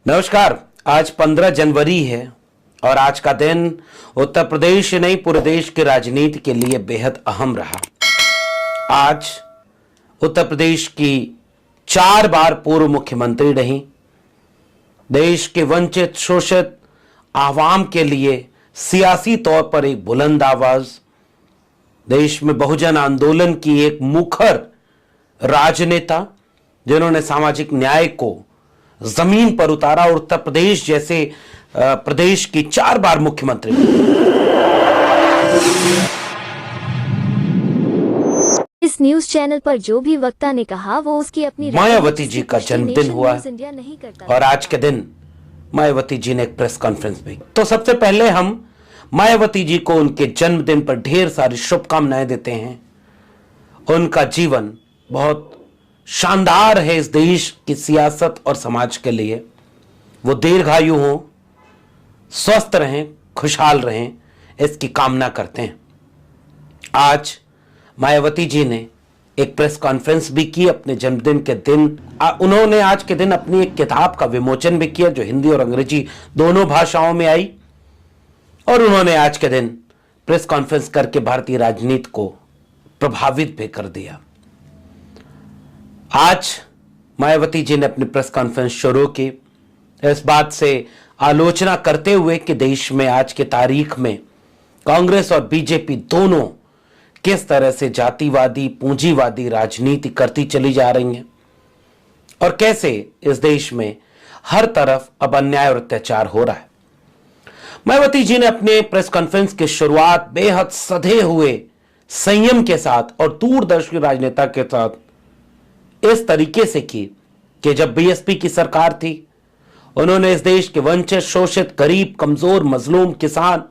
नमस्कार। आज 15 जनवरी है और आज का दिन उत्तर प्रदेश ही नहीं पूरे देश की राजनीति के लिए बेहद अहम रहा। आज उत्तर प्रदेश की 4 बार पूर्व मुख्यमंत्री रही, देश के वंचित शोषित आवाम के लिए सियासी तौर पर एक बुलंद आवाज, देश में बहुजन आंदोलन की एक मुखर राजनेता जिन्होंने सामाजिक न्याय को जमीन पर उतारा और उत्तर प्रदेश जैसे प्रदेश की 4 बार मुख्यमंत्री। इस न्यूज चैनल पर जो भी वक्ता ने कहा वो उसकी अपनी मायावती जी का जन्मदिन हुआ इंडिया नहीं करता और आज के दिन मायावती जी ने एक प्रेस कॉन्फ्रेंस में, तो सबसे पहले हम मायावती जी को उनके जन्मदिन पर ढेर सारी शुभकामनाएं देते हैं। उनका जीवन बहुत शानदार है इस देश की सियासत और समाज के लिए। वो दीर्घायु हो, स्वस्थ रहें, खुशहाल रहें, इसकी कामना करते हैं। आज मायावती जी ने एक प्रेस कॉन्फ्रेंस भी की अपने जन्मदिन के दिन। उन्होंने आज के दिन अपनी एक किताब का विमोचन भी किया जो हिंदी और अंग्रेजी दोनों भाषाओं में आई, और उन्होंने आज के दिन प्रेस कॉन्फ्रेंस करके भारतीय राजनीति को प्रभावित भी कर दिया। आज मायावती जी ने अपनी प्रेस कॉन्फ्रेंस शुरू की इस बात से आलोचना करते हुए कि देश में आज की तारीख में कांग्रेस और बीजेपी दोनों किस तरह से जातिवादी पूंजीवादी राजनीति करती चली जा रही हैं और कैसे इस देश में हर तरफ अब अन्याय और अत्याचार हो रहा है। मायावती जी ने अपने प्रेस कॉन्फ्रेंस की शुरुआत बेहद सधे हुए संयम के साथ और दूरदर्शी राजनेता के साथ इस तरीके से की कि जब बीएसपी की सरकार थी उन्होंने इस देश के वंचित शोषित गरीब कमजोर मजलूम किसान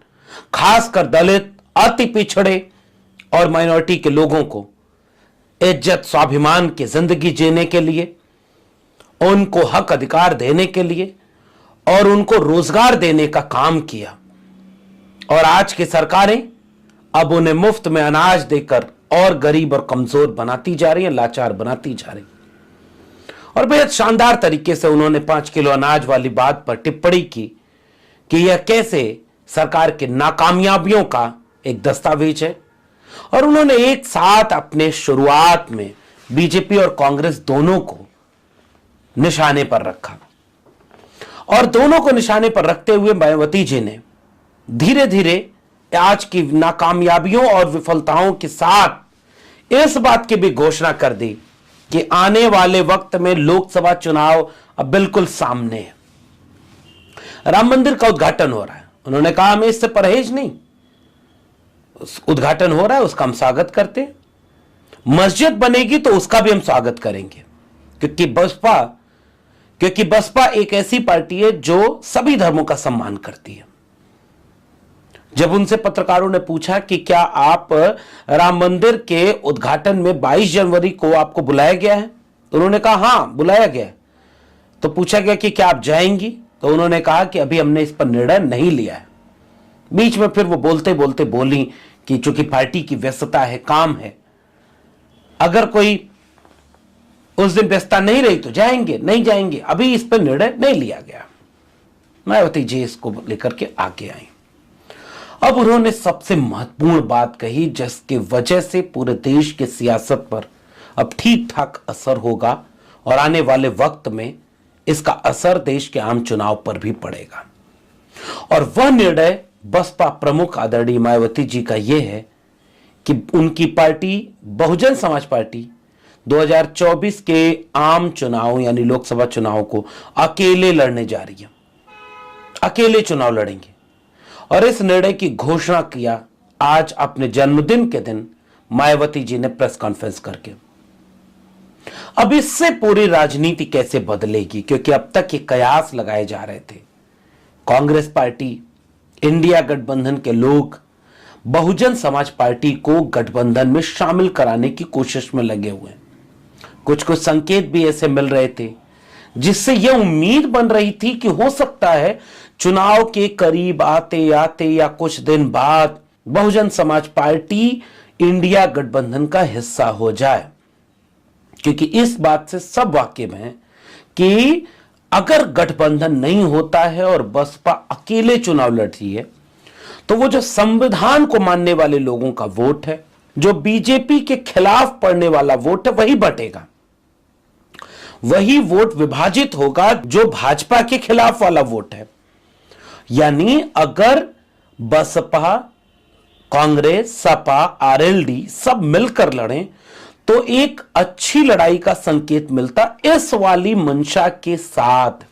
खासकर दलित अति पिछड़े और माइनॉरिटी के लोगों को इज्जत स्वाभिमान की जिंदगी जीने के लिए, उनको हक अधिकार देने के लिए और उनको रोजगार देने का काम किया। और आज की सरकारें अब उन्हें मुफ्त में अनाज देकर और गरीब और कमजोर बनाती जा रही है, लाचार बनाती जा रही। और बेहद शानदार तरीके से उन्होंने 5 किलो अनाज वाली बात पर टिप्पणी की कि यह कैसे सरकार की नाकामयाबियों का एक दस्तावेज है। और उन्होंने एक साथ अपने शुरुआत में बीजेपी और कांग्रेस दोनों को निशाने पर रखा और दोनों को निशाने पर रखते हुए मायावती जी ने धीरे धीरे आज की नाकामयाबियों और विफलताओं के साथ इस बात की भी घोषणा कर दी कि आने वाले वक्त में लोकसभा चुनाव अब बिल्कुल सामने है। राम मंदिर का उद्घाटन हो रहा है, उन्होंने कहा हमें इससे परहेज नहीं, उद्घाटन हो रहा है उसका हम स्वागत करते हैं। मस्जिद बनेगी तो उसका भी हम स्वागत करेंगे क्योंकि बसपा एक ऐसी पार्टी है जो सभी धर्मों का सम्मान करती है। जब उनसे पत्रकारों ने पूछा कि क्या आप राम मंदिर के उद्घाटन में 22 जनवरी को आपको बुलाया गया है, तो उन्होंने कहा हां बुलाया गया है। तो पूछा गया कि क्या आप जाएंगी, तो उन्होंने कहा कि अभी हमने इस पर निर्णय नहीं लिया है। बीच में फिर वो बोलते बोलते बोली कि चूंकि पार्टी की व्यस्तता है, काम है, अगर कोई उस दिन व्यस्तता नहीं रही तो जाएंगे, नहीं जाएंगे, अभी इस पर निर्णय नहीं लिया गया। मायावती जी इसको लेकर के आगे आई। अब उन्होंने सबसे महत्वपूर्ण बात कही जिसकी वजह से पूरे देश की सियासत पर अब ठीक ठाक असर होगा और आने वाले वक्त में इसका असर देश के आम चुनाव पर भी पड़ेगा। और वह निर्णय बसपा प्रमुख आदरणीय मायावती जी का यह है कि उनकी पार्टी बहुजन समाज पार्टी 2024 के आम चुनाव यानी लोकसभा चुनाव को अकेले लड़ने जा रही है, अकेले चुनाव लड़ेंगे। और इस निर्णय की घोषणा किया आज अपने जन्मदिन के दिन मायावती जी ने प्रेस कॉन्फ्रेंस करके। अब इससे पूरी राजनीति कैसे बदलेगी, क्योंकि अब तक ये कयास लगाए जा रहे थे। कांग्रेस पार्टी, इंडिया गठबंधन के लोग बहुजन समाज पार्टी को गठबंधन में शामिल कराने की कोशिश में लगे हुए हैं। कुछ कुछ संकेत भी ऐसे मिल रहे थे जिससे यह उम्मीद बन रही थी कि हो सकता है चुनाव के करीब आते आते या कुछ दिन बाद बहुजन समाज पार्टी इंडिया गठबंधन का हिस्सा हो जाए, क्योंकि इस बात से सब वाकिफ हैं कि अगर गठबंधन नहीं होता है और बसपा अकेले चुनाव लड़ती है तो वो जो संविधान को मानने वाले लोगों का वोट है, जो बीजेपी के खिलाफ पड़ने वाला वोट है, वही बटेगा। वही वोट विभाजित होगा जो भाजपा के खिलाफ वाला वोट है। यानी अगर बसपा, कांग्रेस, सपा, आरएलडी सब मिलकर लड़ें तो एक अच्छी लड़ाई का संकेत मिलता। इस वाली मंशा के साथ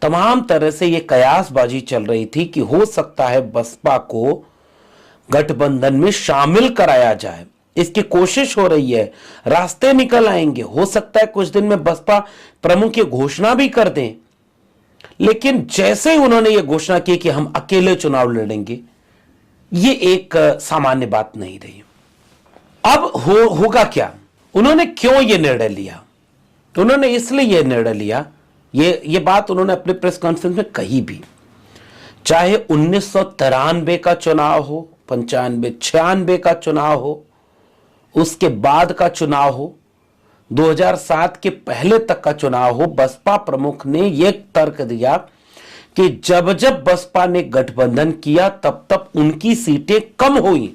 तमाम तरह से यह कयासबाजी चल रही थी कि हो सकता है बसपा को गठबंधन में शामिल कराया जाए, इसकी कोशिश हो रही है, रास्ते निकल आएंगे। हो सकता है कुछ दिन में बसपा प्रमुख ये घोषणा भी कर दें, लेकिन जैसे ही उन्होंने ये घोषणा की कि हम अकेले चुनाव लड़ेंगे, ये एक सामान्य बात नहीं रही। अब होगा क्या? उन्होंने क्यों ये निर्णय लिया? उन्होंने इसलिए यह निर्णय लिया, ये बात उन्होंने अपने प्रेस कॉन्फ्रेंस में कही भी, चाहे 1993 का चुनाव हो, 95, 96 का चुनाव हो, उसके बाद का चुनाव हो, 2007 के पहले तक का चुनाव हो, बसपा प्रमुख ने यह तर्क दिया कि जब जब बसपा ने गठबंधन किया तब तब उनकी सीटें कम हुई।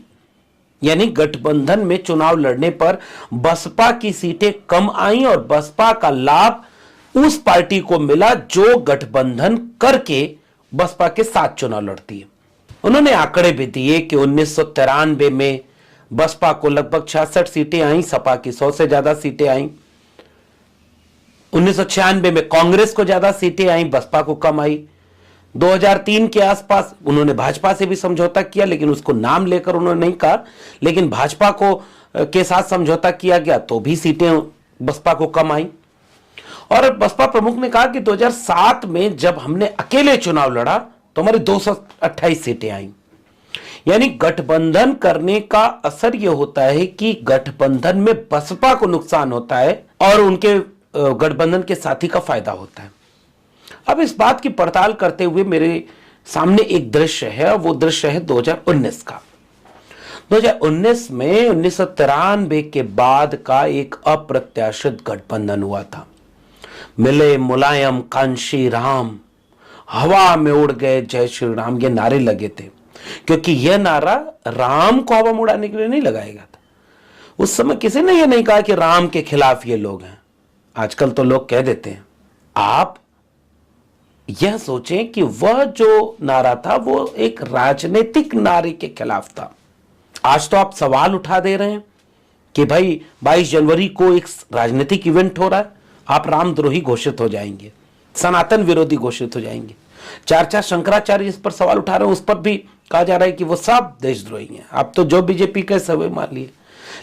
यानी गठबंधन में चुनाव लड़ने पर बसपा की सीटें कम आई और बसपा का लाभ उस पार्टी को मिला जो गठबंधन करके बसपा के साथ चुनाव लड़ती है। उन्होंने आंकड़े भी दिए कि 1993 में बसपा को लगभग 66 सीटें आई, सपा की 100 से ज्यादा सीटें आई। 1996 में कांग्रेस को ज्यादा सीटें आई, बसपा को कम आई। 2003 के आसपास उन्होंने भाजपा से भी समझौता किया, लेकिन उसको नाम लेकर उन्होंने नहीं कहा, लेकिन भाजपा को के साथ समझौता किया गया तो भी सीटें बसपा को कम आई। और बसपा प्रमुख ने कहा कि 2007 में जब हमने अकेले चुनाव लड़ा तो हमारी 228 सीटें आई। यानी गठबंधन करने का असर यह होता है कि गठबंधन में बसपा को नुकसान होता है और उनके गठबंधन के साथी का फायदा होता है। अब इस बात की पड़ताल करते हुए मेरे सामने एक दृश्य है, वो दृश्य है 2019 का। 2019 में 1993 के बाद का एक अप्रत्याशित गठबंधन हुआ था। मिले मुलायम कांशी राम, हवा में उड़ गए जय श्री राम, ये नारे लगे थे, क्योंकि यह नारा राम को हवा में उड़ाने के लिए नहीं लगाया गया था। उस समय किसी ने यह नहीं कहा कि राम के खिलाफ ये लोग हैं। आजकल तो लोग कह देते हैं। आप यह सोचें कि वह जो नारा था वो एक राजनीतिक नारे के खिलाफ था। आज तो आप सवाल उठा दे रहे हैं कि भाई 22 जनवरी को एक राजनीतिक इवेंट हो रहा है, आप रामद्रोही घोषित हो जाएंगे, सनातन विरोधी घोषित हो जाएंगे। चार शंकराचार्य इस पर सवाल उठा रहे हैं, उस पर भी कहा जा रहा है कि वो सब देशद्रोही हैं। आप तो जो बीजेपी के सभी मान लिए।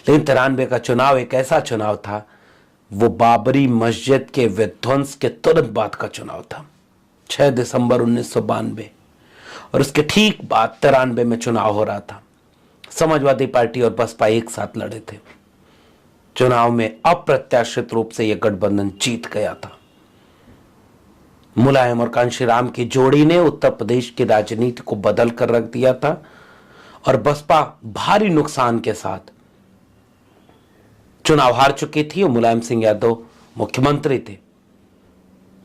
लेकिन 93 का चुनाव एक ऐसा चुनाव था, वो बाबरी मस्जिद के विध्वंस के तुरंत बाद का चुनाव था, 6 दिसंबर 1992, और उसके ठीक बाद 93 में चुनाव हो रहा था। समाजवादी पार्टी और बसपा एक साथ लड़े थे। चुनाव में अप्रत्याशित रूप से यह गठबंधन जीत गया था। मुलायम और कांशीराम की जोड़ी ने उत्तर प्रदेश की राजनीति को बदल कर रख दिया था और बसपा भारी नुकसान के साथ चुनाव हार चुकी थी और मुलायम सिंह यादव मुख्यमंत्री थे।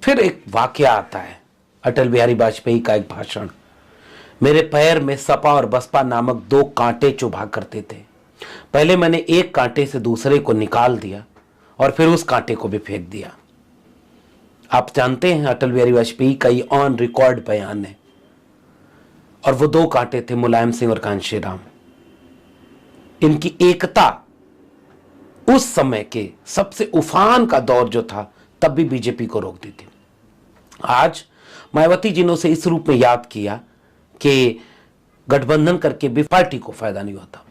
फिर एक वाकया आता है, अटल बिहारी वाजपेयी का एक भाषण। मेरे पैर में सपा और बसपा नामक 2 कांटे चुभा करते थे। पहले मैंने एक कांटे से दूसरे को निकाल दिया और फिर उस कांटे को भी फेंक दिया। आप जानते हैं अटल बिहारी वाजपेयी का ये ऑन रिकॉर्ड बयान है। और वो 2 कांटे थे, मुलायम सिंह और कांशीराम। इनकी एकता उस समय के सबसे उफान का दौर जो था, तब भी बीजेपी को रोक दी थी। आज मायावती जी ने उसे इस रूप में याद किया कि गठबंधन करके भी पार्टी को फायदा नहीं होता।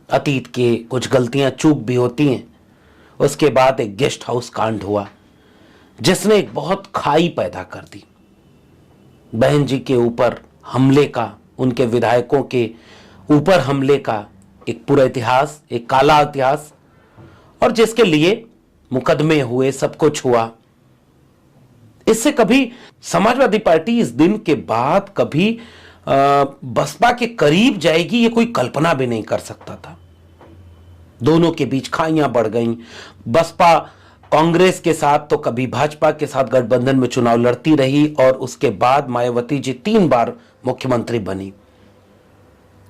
अतीत के कुछ गलतियां चूक भी होती हैं। उसके बाद एक गेस्ट हाउस कांड हुआ जिसने एक बहुत खाई पैदा कर दी। बहन जी के ऊपर हमले का, उनके विधायकों के ऊपर हमले का एक पूरा इतिहास, एक काला इतिहास, और जिसके लिए मुकदमे हुए, सब कुछ हुआ। इससे कभी समाजवादी पार्टी इस दिन के बाद कभी बसपा के करीब जाएगी, ये कोई कल्पना भी नहीं कर सकता था। दोनों के बीच खाइयां बढ़ गईं। बसपा कांग्रेस के साथ तो कभी भाजपा के साथ गठबंधन में चुनाव लड़ती रही और उसके बाद मायावती जी 3 बार मुख्यमंत्री बनी।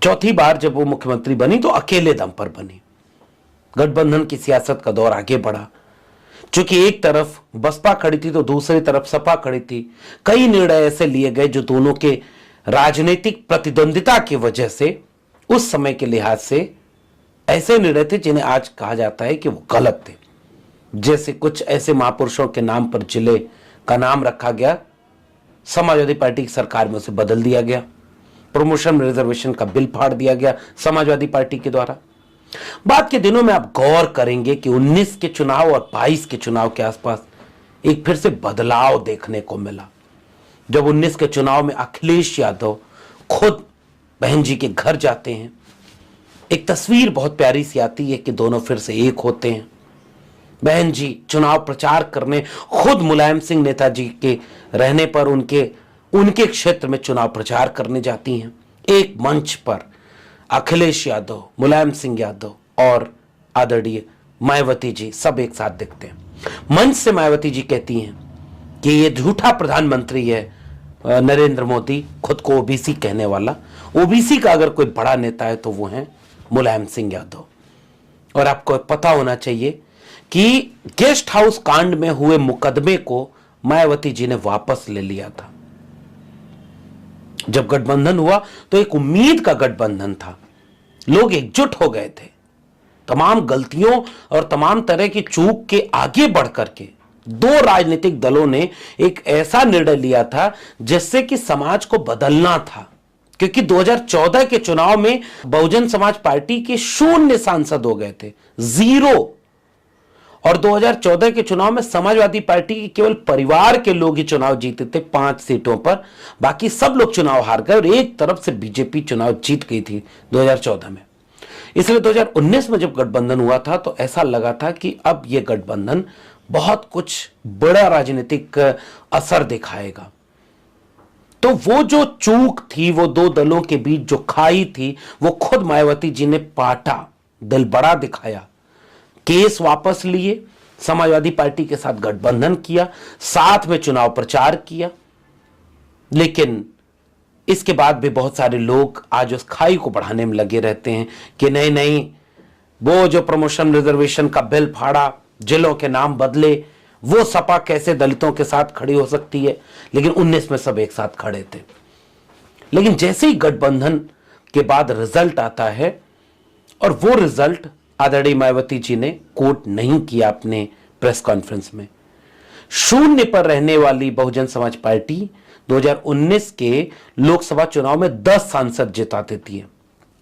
चौथी बार जब वो मुख्यमंत्री बनी तो अकेले दम पर बनी। गठबंधन की सियासत का दौर आगे बढ़ा। चूंकि एक तरफ बसपा खड़ी थी तो दूसरी तरफ सपा खड़ी थी। कई निर्णय ऐसे लिए गए जो दोनों के राजनीतिक प्रतिद्वंदिता की वजह से उस समय के लिहाज से ऐसे निर्णय थे जिन्हें आज कहा जाता है कि वो गलत थे। जैसे कुछ ऐसे महापुरुषों के नाम पर जिले का नाम रखा गया, समाजवादी पार्टी की सरकार में उसे बदल दिया गया। प्रमोशन रिजर्वेशन का बिल फाड़ दिया गया समाजवादी पार्टी के द्वारा। बाद के दिनों में आप गौर करेंगे कि 19 के चुनाव और 22 के चुनाव के आसपास एक फिर से बदलाव देखने को मिला। जब 19 के चुनाव में अखिलेश यादव खुद बहन जी के घर जाते हैं, एक तस्वीर बहुत प्यारी सी आती है कि दोनों फिर से एक होते हैं। बहन जी चुनाव प्रचार करने खुद मुलायम सिंह नेताजी के रहने पर उनके क्षेत्र में चुनाव प्रचार करने जाती हैं। एक मंच पर अखिलेश यादव, मुलायम सिंह यादव और आदरणीय मायावती जी सब एक साथ दिखते हैं। मंच से मायावती जी कहती हैं कि ये झूठा प्रधानमंत्री है नरेंद्र मोदी, खुद को ओबीसी कहने वाला। ओबीसी का अगर कोई बड़ा नेता है तो वो है मुलायम सिंह यादव। और आपको पता होना चाहिए कि गेस्ट हाउस कांड में हुए मुकदमे को मायावती जी ने वापस ले लिया था। जब गठबंधन हुआ तो एक उम्मीद का गठबंधन था, लोग एकजुट हो गए थे। तमाम गलतियों और तमाम तरह की चूक के आगे बढ़ करके दो राजनीतिक दलों ने एक ऐसा निर्णय लिया था जिससे कि समाज को बदलना था। क्योंकि 2014 के चुनाव में बहुजन समाज पार्टी के 0 सांसद हो गए थे, 0। और 2014 के चुनाव में समाजवादी पार्टी के केवल परिवार के लोग ही चुनाव जीते थे 5 सीटों पर, बाकी सब लोग चुनाव हार गए और एक तरफ से बीजेपी चुनाव जीत गई थी 2014 में। इसलिए 2019 में जब गठबंधन हुआ था तो ऐसा लगा था कि अब यह गठबंधन बहुत कुछ बड़ा राजनीतिक असर दिखाएगा। तो वो जो चूक थी, वो दो दलों के बीच जो खाई थी, वो खुद मायावती जी ने पाटा, दिल बड़ा दिखाया, केस वापस लिए, समाजवादी पार्टी के साथ गठबंधन किया, साथ में चुनाव प्रचार किया। लेकिन इसके बाद भी बहुत सारे लोग आज उस खाई को बढ़ाने में लगे रहते हैं कि नहीं नहीं, वो जो प्रमोशन रिजर्वेशन का बिल फाड़ा, जिलों के नाम बदले, वो सपा कैसे दलितों के साथ खड़ी हो सकती है। लेकिन 19 में सब एक साथ खड़े थे। लेकिन जैसे ही गठबंधन के बाद रिजल्ट आता है, और वो रिजल्ट आदरणीय मायावती जी ने कोट नहीं किया अपने प्रेस कॉन्फ्रेंस में। 0 पर रहने वाली बहुजन समाज पार्टी 2019 के लोकसभा चुनाव में 10 सांसद जिता देती है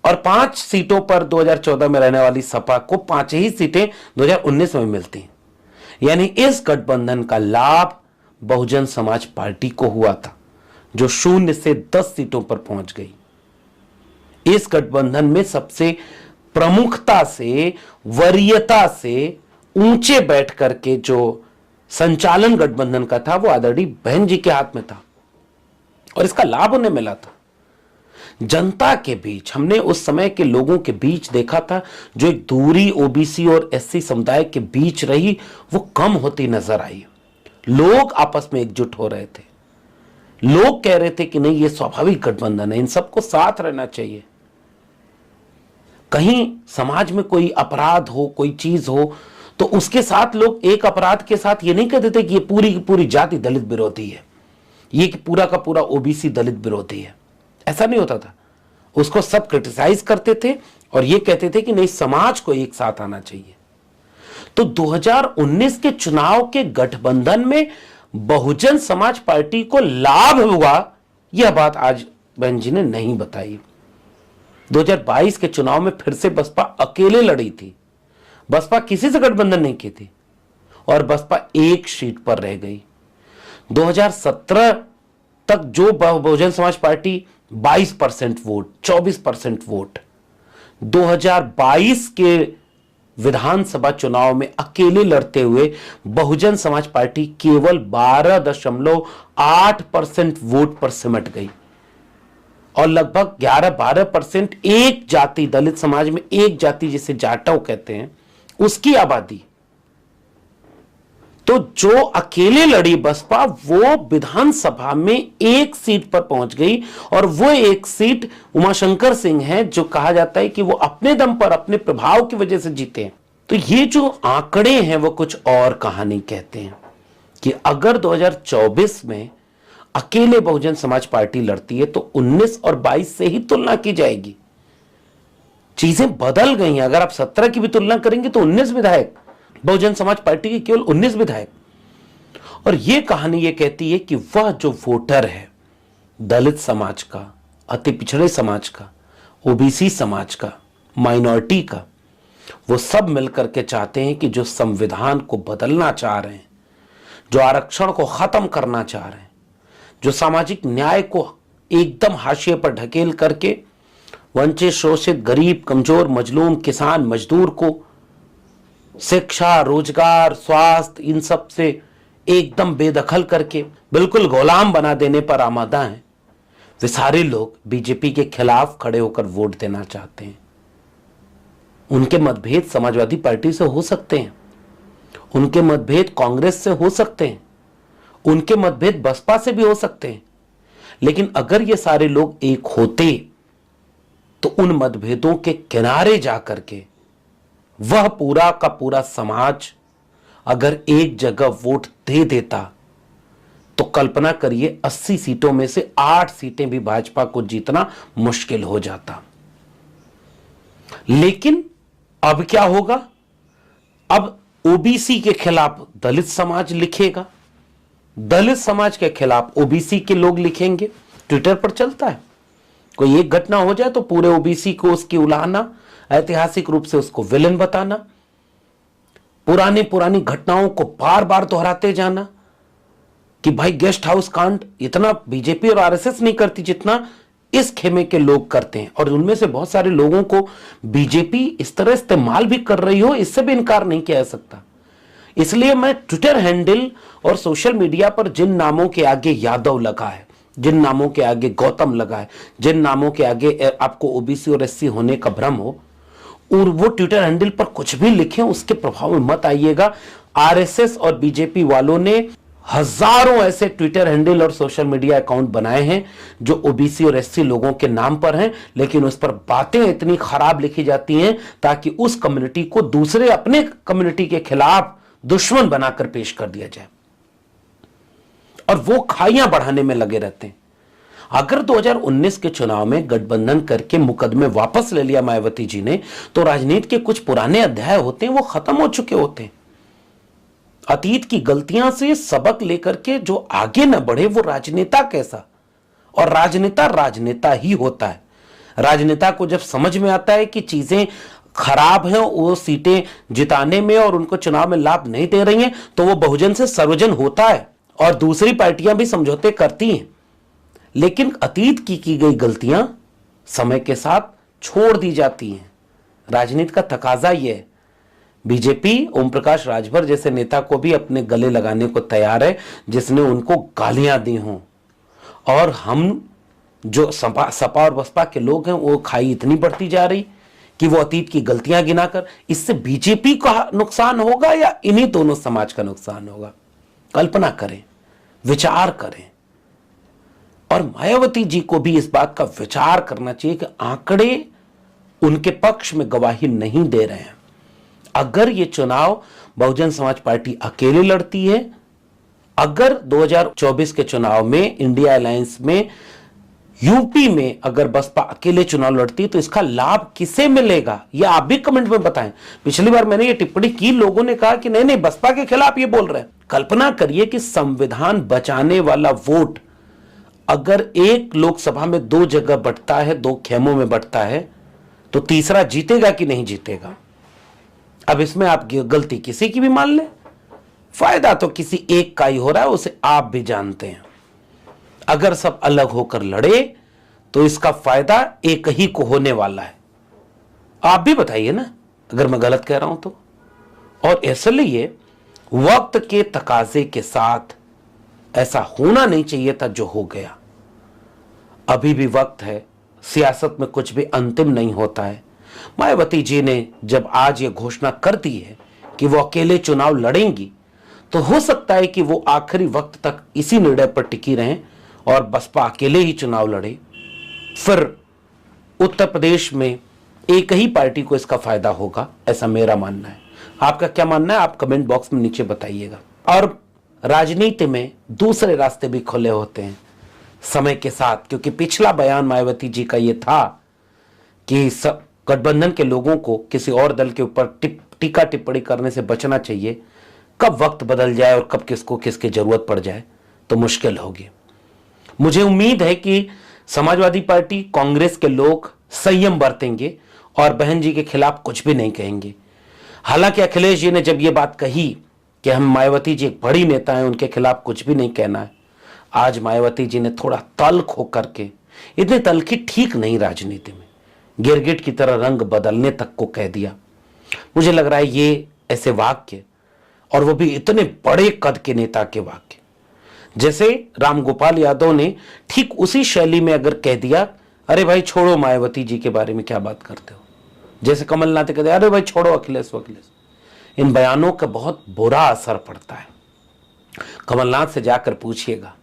और 5 सीटों पर 2014 में रहने वाली सपा को 5 ही सीटें 2019 में मिलती हैं। यानी इस गठबंधन का लाभ बहुजन समाज पार्टी को हुआ था, जो 0 से 10 सीटों पर पहुंच गई। इस गठबंधन में सबसे प्रमुखता से, वरीयता से ऊंचे बैठ करके जो संचालन गठबंधन का था वो आदरणीय बहन जी के हाथ में था और इसका लाभ उन्हें मिला था। जनता के बीच, हमने उस समय के लोगों के बीच देखा था, जो एक दूरी ओबीसी और एससी समुदाय के बीच रही, वो कम होती नजर आई। लोग आपस में एकजुट हो रहे थे। लोग कह रहे थे कि नहीं, ये स्वाभाविक गठबंधन है, इन सबको साथ रहना चाहिए। कहीं समाज में कोई अपराध हो, कोई चीज हो, तो उसके साथ लोग एक अपराध के साथ ये नहीं कहते थे कि ये पूरी की पूरी जाति दलित विरोधी है, ये कि पूरा का पूरा ओबीसी दलित विरोधी है। ऐसा नहीं होता था। उसको सब क्रिटिसाइज करते थे और ये कहते थे कि नहीं, समाज को एक साथ आना चाहिए। तो 2019 के चुनाव के गठबंधन में बहुजन समाज पार्टी को लाभ हुआ, यह बात आज बहन जी ने नहीं बताई। 2022 के चुनाव में फिर से बसपा अकेले लड़ी थी। बसपा किसी से गठबंधन नहीं की थी और बसपा एक सीट पर रह गई। 2017 तक जो Bahujan Samaj party 22% vote, 24% vote, 2022 के विधानसभा चुनाव में अकेले लड़ते हुए बहुजन समाज पार्टी केवल 12.8% वोट पर सिमट गई और लगभग 11-12% एक जाति, दलित समाज में एक जाति जिसे जाटव कहते हैं, उसकी आबादी तो जो अकेले लड़ी बसपा वो विधानसभा में एक सीट पर पहुंच गई, और वो एक सीट उमाशंकर सिंह है जो कहा जाता है कि वो अपने दम पर अपने प्रभाव की वजह से जीते हैं। तो ये जो आंकड़े हैं वो कुछ और कहानी कहते हैं कि अगर 2024 में अकेले बहुजन समाज पार्टी लड़ती है तो 19 और 22 से ही तुलना की जाएगी। चीजें बदल गई हैं। अगर आप 17 की भी तुलना करेंगे तो 19 विधायक, बहुजन समाज पार्टी के केवल 19 विधायक। और यह कहानी यह कहती है कि वह जो वोटर है दलित समाज का, अति पिछड़े समाज का, ओबीसी समाज का, माइनॉरिटी का, वो सब मिलकर के चाहते हैं कि जो संविधान को बदलना चाह रहे हैं, जो आरक्षण को खत्म करना चाह रहे हैं, जो सामाजिक न्याय को एकदम हाशिए पर ढकेल करके वंचित, शोषित, गरीब, कमजोर, मजलूम, किसान, मजदूर को शिक्षा, रोजगार, स्वास्थ्य, इन सब से एकदम बेदखल करके बिल्कुल गुलाम बना देने पर आमादा हैं, वे सारे लोग बीजेपी के खिलाफ खड़े होकर वोट देना चाहते हैं। उनके मतभेद समाजवादी पार्टी से हो सकते हैं, उनके मतभेद कांग्रेस से हो सकते हैं, उनके मतभेद बसपा से भी हो सकते हैं, लेकिन अगर ये सारे लोग एक होते तो उन मतभेदों के किनारे जाकर के वह पूरा का पूरा समाज अगर एक जगह वोट दे देता तो कल्पना करिए 80 सीटों में से 8 सीटें भी भाजपा को जीतना मुश्किल हो जाता। लेकिन अब क्या होगा? अब ओबीसी के खिलाफ दलित समाज लिखेगा, दलित समाज के खिलाफ ओबीसी के लोग लिखेंगे। ट्विटर पर चलता है, कोई एक घटना हो जाए तो पूरे ओबीसी को उसकी उलाहना, ऐतिहासिक रूप से उसको विलेन बताना, पुरानी घटनाओं को बार बार दोहराते जाना कि भाई गेस्ट हाउस कांड इतना बीजेपी और आरएसएस नहीं करती जितना इस खेमे के लोग करते हैं। और उनमें से बहुत सारे लोगों को बीजेपी इस तरह इस्तेमाल भी कर रही हो, इससे भी इनकार नहीं किया जा सकता। इसलिए मैं ट्विटर हैंडल और सोशल मीडिया पर जिन नामों के आगे यादव लगा है, जिन नामों के आगे गौतम लगा है, जिन नामों के आगे आपको ओबीसी और एससी होने का भ्रम हो, और वो ट्विटर हैंडल पर कुछ भी लिखें उसके प्रभाव में मत आइएगा। आरएसएस और बीजेपी वालों ने हजारों ऐसे ट्विटर हैंडल और सोशल मीडिया अकाउंट बनाए हैं जो ओबीसी और एससी लोगों के नाम पर हैं, लेकिन उस पर बातें इतनी खराब लिखी जाती हैं ताकि उस कम्युनिटी को दूसरे अपने कम्युनिटी के खिलाफ दुश्मन बनाकर पेश कर दिया जाए, और वो खाइयां बढ़ाने में लगे रहते हैं। अगर 2019 के चुनाव में गठबंधन करके मुकदमे वापस ले लिया मायावती जी ने, तो राजनीति के कुछ पुराने अध्याय होते हैं वो खत्म हो चुके होते हैं। अतीत की गलतियां से सबक लेकर के जो आगे न बढ़े वो राजनेता कैसा? और राजनेता ही होता है। राजनेता को जब समझ में आता है कि चीजें खराब हैं, वो सीटें जिताने में और उनको चुनाव में लाभ नहीं दे रही हैं, तो वो बहुजन से सर्वजन होता है और दूसरी पार्टियां भी समझौते करती हैं। लेकिन अतीत की गई गलतियां समय के साथ छोड़ दी जाती हैं। राजनीति का तकाजा यह है। बीजेपी ओम प्रकाश राजभर जैसे नेता को भी अपने गले लगाने को तैयार है जिसने उनको गालियां दी हों, और हम जो सपा और बसपा के लोग हैं वो खाई इतनी बढ़ती जा रही कि वो अतीत की गलतियां गिनाकर, इससे बीजेपी का नुकसान होगा या इन्हीं दोनों समाज का नुकसान होगा? कल्पना करें, विचार करें। और मायावती जी को भी इस बात का विचार करना चाहिए कि आंकड़े उनके पक्ष में गवाही नहीं दे रहे हैं। अगर ये चुनाव बहुजन समाज पार्टी अकेले लड़ती है, अगर 2024 के चुनाव में इंडिया अलायंस में यूपी में अगर बसपा अकेले चुनाव लड़ती है तो इसका लाभ किसे मिलेगा, यह आप भी कमेंट में बताएं। पिछली बार मैंने ये टिप्पणी की, लोगों ने कहा कि नहीं बसपा के खिलाफ ये बोल रहे हैं। कल्पना करिए कि संविधान बचाने वाला वोट अगर एक लोकसभा में 2 जगह बंटता है, 2 खेमों में बंटता है, तो तीसरा जीतेगा कि नहीं जीतेगा? अब इसमें आप गलती किसी की भी मान ले, फायदा तो किसी एक का ही हो रहा है, उसे आप भी जानते हैं। अगर सब अलग होकर लड़े तो इसका फायदा एक ही को होने वाला है। आप भी बताइए ना अगर मैं गलत कह रहा हूं तो। और इसलिए वक्त के तकाजे के साथ ऐसा होना नहीं चाहिए था जो हो गया। अभी भी वक्त है, सियासत में कुछ भी अंतिम नहीं होता है। मायावती जी ने जब आज ये घोषणा कर दी है कि वो अकेले चुनाव लड़ेंगी, तो हो सकता है कि वो आखिरी वक्त तक इसी निर्णय पर टिकी रहें और बसपा अकेले ही चुनाव लड़े। फिर उत्तर प्रदेश में एक ही पार्टी को इसका फायदा होगा, ऐसा मेरा मानना है। आपका क्या मानना है, आप कमेंट बॉक्स में नीचे बताइएगा। और राजनीति में दूसरे रास्ते भी खुले होते हैं समय के साथ, क्योंकि पिछला बयान मायावती जी का ये था कि गठबंधन के लोगों को किसी और दल के ऊपर टीका टिप्पणी करने से बचना चाहिए। कब वक्त बदल जाए और कब किसको किसकी जरूरत पड़ जाए तो मुश्किल होगी। मुझे उम्मीद है कि समाजवादी पार्टी, कांग्रेस के लोग संयम बरतेंगे और बहन जी के खिलाफ कुछ भी नहीं कहेंगे। हालांकि अखिलेश जी ने जब ये बात कही कि हम मायावती जी एक बड़ी नेता हैं, उनके खिलाफ कुछ भी नहीं कहना है, आज मायावती जी ने थोड़ा तल्ख होकर के, इतनी तल्खी ठीक नहीं राजनीति में, गिरगिट की तरह रंग बदलने तक को कह दिया। मुझे लग रहा है ये ऐसे वाक्य, और वो भी इतने बड़े कद के नेता के वाक्य, जैसे रामगोपाल यादव ने ठीक उसी शैली में अगर कह दिया, अरे भाई छोड़ो मायावती जी के बारे में क्या बात करते हो, जैसे कमलनाथ कहते अरे भाई छोड़ो अखिलेश वखिलेश। इन बयानों का बहुत बुरा असर पड़ता है। कमलनाथ से जाकर पूछिएगा,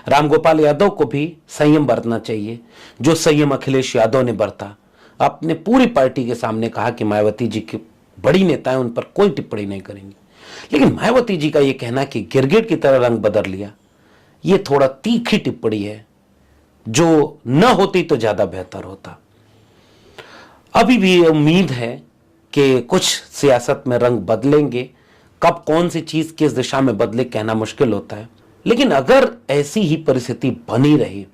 रामगोपाल यादव को भी संयम बरतना चाहिए, जो संयम अखिलेश यादव ने बरता। अपने पूरी पार्टी के सामने कहा कि मायावती जी की बड़ी नेता है, उन पर कोई टिप्पणी नहीं करेंगे। लेकिन मायावती जी का यह कहना कि गिरगिट की तरह रंग बदल लिया, यह थोड़ा तीखी टिप्पणी है, जो न होती तो ज्यादा बेहतर होता। अभी भी उम्मीद है कि कुछ सियासत में रंग बदलेंगे। कब कौन सी चीज किस दिशा में बदले कहना मुश्किल होता है, लेकिन अगर ऐसी ही परिस्थिति बनी रही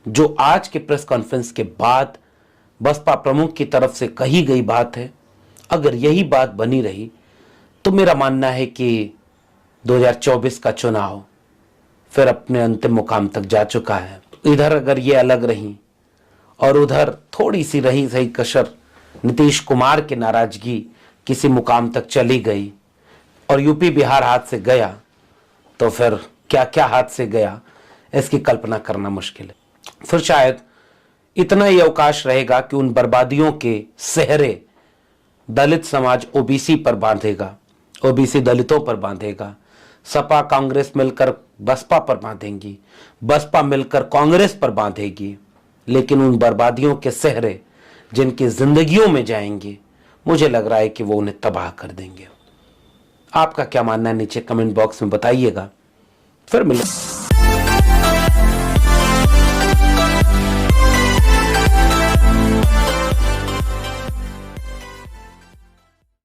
जो आज के प्रेस कॉन्फ्रेंस के बाद बसपा प्रमुख की तरफ से कही गई बात है, अगर यही बात बनी रही तो मेरा मानना है कि 2024 का चुनाव फिर अपने अंतिम मुकाम तक जा चुका है। इधर अगर ये अलग रही और उधर थोड़ी सी रही सही कसर नीतीश कुमार की नाराजगी किसी मुकाम तक चली गई और यूपी बिहार हाथ से गया, तो फिर क्या क्या हाथ से गया इसकी कल्पना करना मुश्किल है। फिर शायद इतना ही अवकाश रहेगा कि उन बर्बादियों के सेहरे दलित समाज ओबीसी पर बांधेगा, ओबीसी दलितों पर बांधेगा, सपा कांग्रेस मिलकर बसपा पर बांधेंगी, बसपा मिलकर कांग्रेस पर बांधेगी। लेकिन उन बर्बादियों के सेहरे जिनकी जिंदगियों में जाएंगे, मुझे लग रहा है कि वो उन्हें तबाह कर देंगे। आपका क्या मानना है नीचे कमेंट बॉक्स में बताइएगा। फिर मिलेंगे।